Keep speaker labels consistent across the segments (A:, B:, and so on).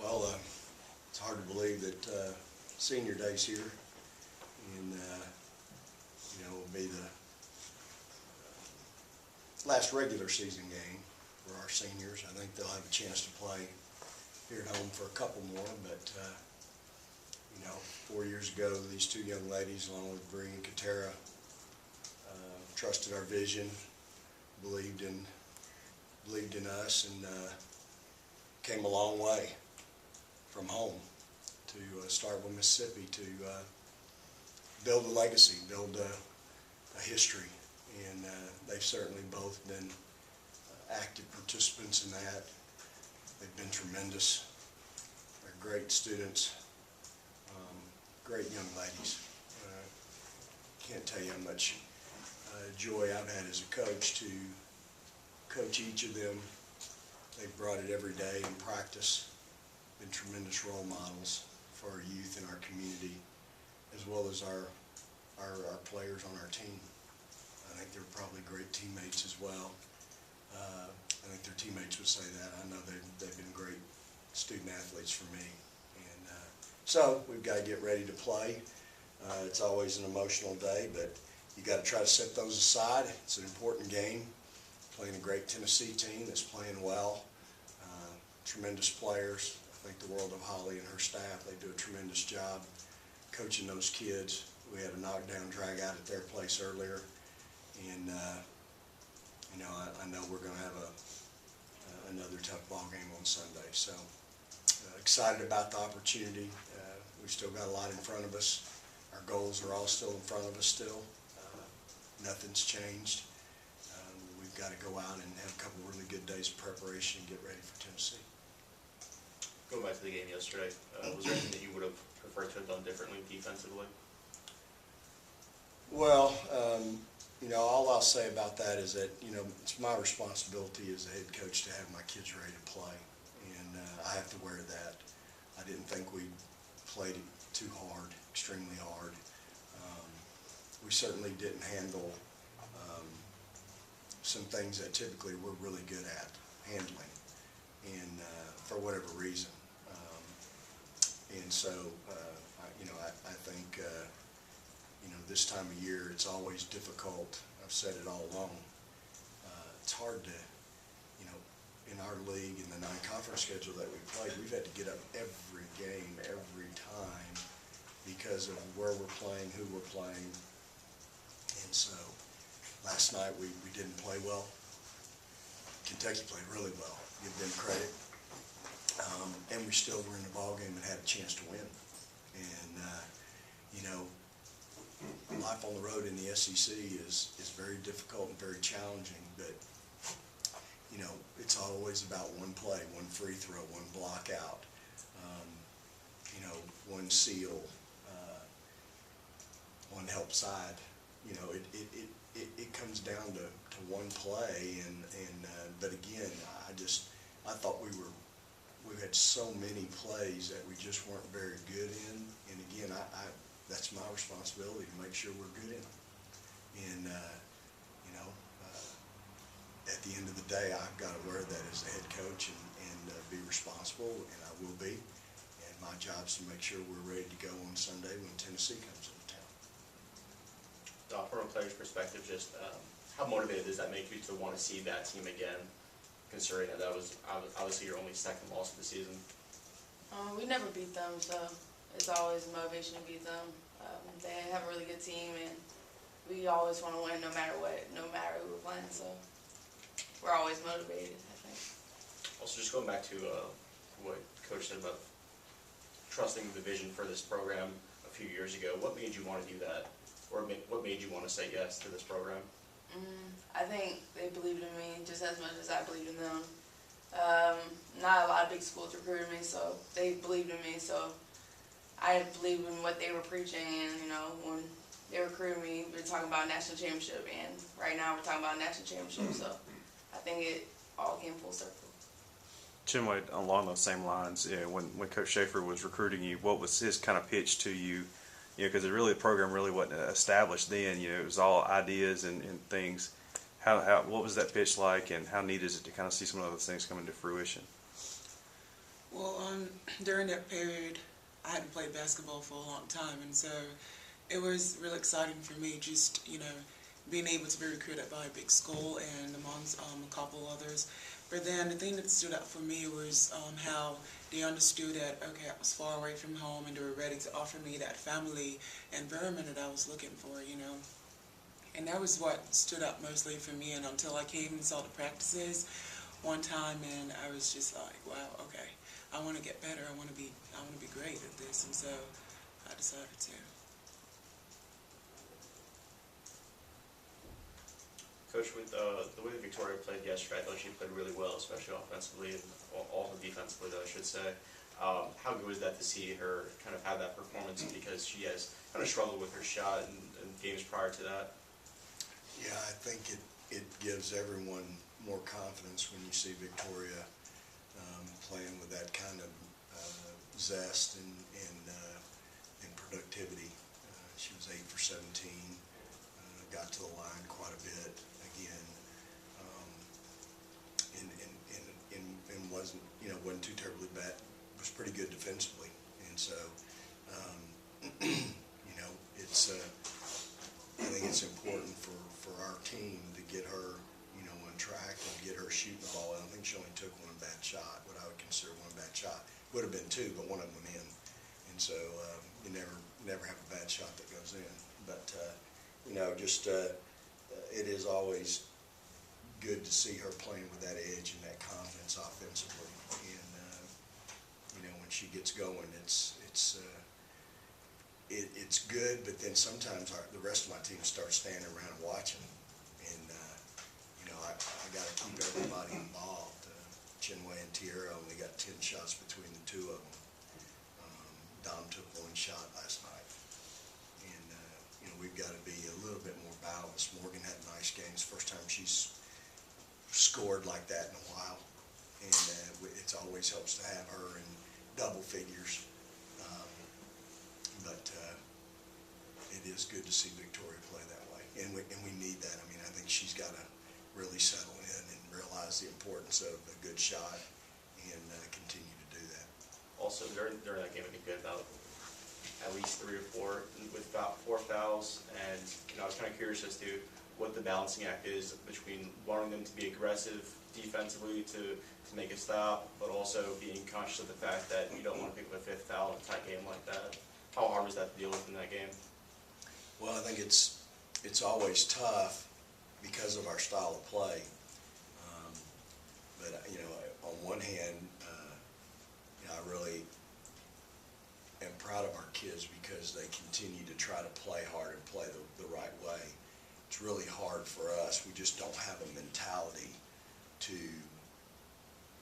A: Well, it's hard to believe that senior day's here, and it'll be the last regular season game for our seniors. I think they'll have a chance to play here at home for a couple more, but 4 years ago, these two young ladies, along with Bree and Katera, trusted our vision, believed in us, and came a long way from home to Starkville, Mississippi, to build a legacy, build a history, and they've certainly both been active participants in that. They've been tremendous. They're great students, great young ladies. Can't tell you how much joy I've had as a coach to coach each of them. They've brought it every day in practice, been tremendous role models for our youth in our community, as well as our players on our team. I think they're probably great teammates as well. I think their teammates would say that. I know they've been great student athletes for me. And so we've got to get ready to play. It's always an emotional day, but you got to try to set those aside. It's an important game. Playing a great Tennessee team that's playing well. Tremendous players. I think the world of Holly and her staff. They do a tremendous job coaching those kids. We had a knockdown drag out at their place earlier, and I know we're going to have another tough ball game on Sunday. So excited about the opportunity. We've still got a lot in front of us. Our goals are all still in front of us still. Nothing's changed. We've got to go out and have a couple really good days of preparation and get ready for Tennessee.
B: Going back to the game yesterday, was there anything that you would have preferred to have done differently defensively?
A: Well, all I'll say about that is that, it's my responsibility as a head coach to have my kids ready to play, and I have to wear that. I didn't think we played it too hard, extremely hard. We certainly didn't handle some things that typically we're really good at handling, and for whatever reason. And so, I think, this time of year, it's always difficult. I've said it all along. It's hard to, in our league, in the non-conference schedule that we play, we've had to get up every game, every time, because of where we're playing, who we're playing. And so, last night we didn't play well. Kentucky played really well. Give them credit. And we still were in the ball game and had a chance to win. And life on the road in the SEC is very difficult and very challenging. But it's always about one play, one free throw, one block out, one seal, one help side. It comes down to one play, and but again, I thought we had so many plays that we just weren't very good in, and again, that's my responsibility to make sure we're good in them. And at the end of the day, I've got to wear that as a head coach and be responsible, and I will be. And my job is to make sure we're ready to go on Sunday when Tennessee comes into town.
B: From a player's perspective, just how motivated does that make you to want to see that team again, considering that was obviously your only second loss of the season?
C: We never beat them, so it's always a motivation to beat them. They have a really good team, and we always want to win no matter what, no matter who we're playing, so we're always motivated, I think.
B: Also, just going back to what Coach said about trusting the vision for this program a few years ago, what made you want to do that? Or what made you want to say yes to this program?
C: I think they believed in me just as much as I believed in them. Not a lot of big schools recruited me, so they believed in me. So I believed in what they were preaching, and when they recruited me, we were talking about a national championship, and right now we're talking about a national championship. So I think it all came full circle.
D: Chinwe, along those same lines, when Coach Schaefer was recruiting you, what was his kind of pitch to you? Because the program really wasn't established then. It was all ideas and things. What was that pitch like, and how neat is it to kind of see some of those things come into fruition?
E: Well, during that period, I hadn't played basketball for a long time, and so it was really exciting for me just, being able to be recruited by a big school and amongst a couple others. But then the thing that stood out for me was how they understood that, okay, I was far away from home and they were ready to offer me that family environment that I was looking for, And that was what stood out mostly for me, and until I came and saw the practices one time, and I was just like, wow, okay, I want to get better, I want to be great at this, and so I decided to.
B: Coach, with the way Victoria played yesterday, I thought she played really well, especially offensively and also defensively, though, I should say. How good was that to see her kind of have that performance, because she has kind of struggled with her shot in games prior to that?
A: Yeah, I think it gives everyone more confidence when you see Victoria playing with that kind of zest and productivity. She was 8 for 17, got to the line quite a bit again, and wasn't too terribly bad. Was pretty good defensively, and so I think it's important for our team to get her on track and get her shooting the ball. I don't think she only took one bad shot, what I would consider one bad shot. Would have been 2, but one of them went in, and so you never have a bad shot that goes in. But it is always good to see her playing with that edge and that confidence offensively. And when she gets going, it's good. But then sometimes the rest of my team starts standing around and watching, and I got to keep everybody involved. Chinwe and Tierra only got 10 shots between the two of them. Dom took 1 shot last night. And, we've got to be a little bit more balanced. Morgan had nice games. First time she's scored like that in a while. And it always helps to have her in double figures. But it is good to see Victoria play that way. And we need that. I mean, I think she's got to really settle in and realize the importance of a good shot and continue to do that.
B: Also, during that game, I think we had about at least 3 or 4 with about 4 fouls, and I was kind of curious as to what the balancing act is between wanting them to be aggressive defensively to make a stop, but also being conscious of the fact that you don't want to pick up a 5th foul in a tight game like that. How hard was that to deal with in that game?
A: Well, I think it's always tough because of our style of play. But on one hand, I really am proud of our kids because they continue to try to play hard and play the right way. It's really hard for us. We just don't have a mentality to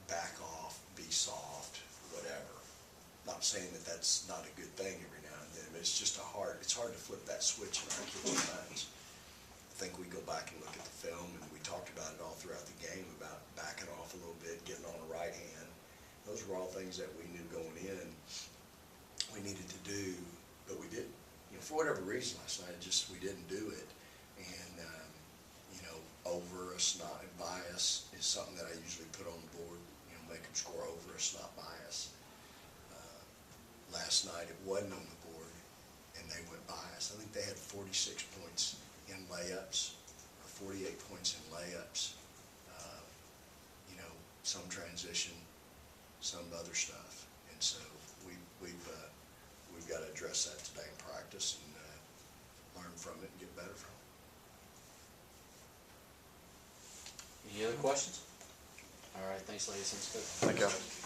A: back off, be soft, whatever. Not saying that that's not a good thing every now and then, but it's hard to flip that switch in our kids' minds. I think we go back and look at the film, and we talked about it all throughout the game about backing off a little bit, getting on the right hand. Those were all things that we knew going in we needed to do, but we didn't. For whatever reason last night, we didn't do it. And over us, not bias is something that I usually put on the board. Make them score over us, not bias. Last night it wasn't on the board, and they went bias. I think they had 46 points in layups, or 48 points in layups. Some transition, some other stuff, and so we've got to address that today in practice and learn from it and get better from it.
F: Any other questions? All right, thanks, ladies. Sounds good.
D: Thank you.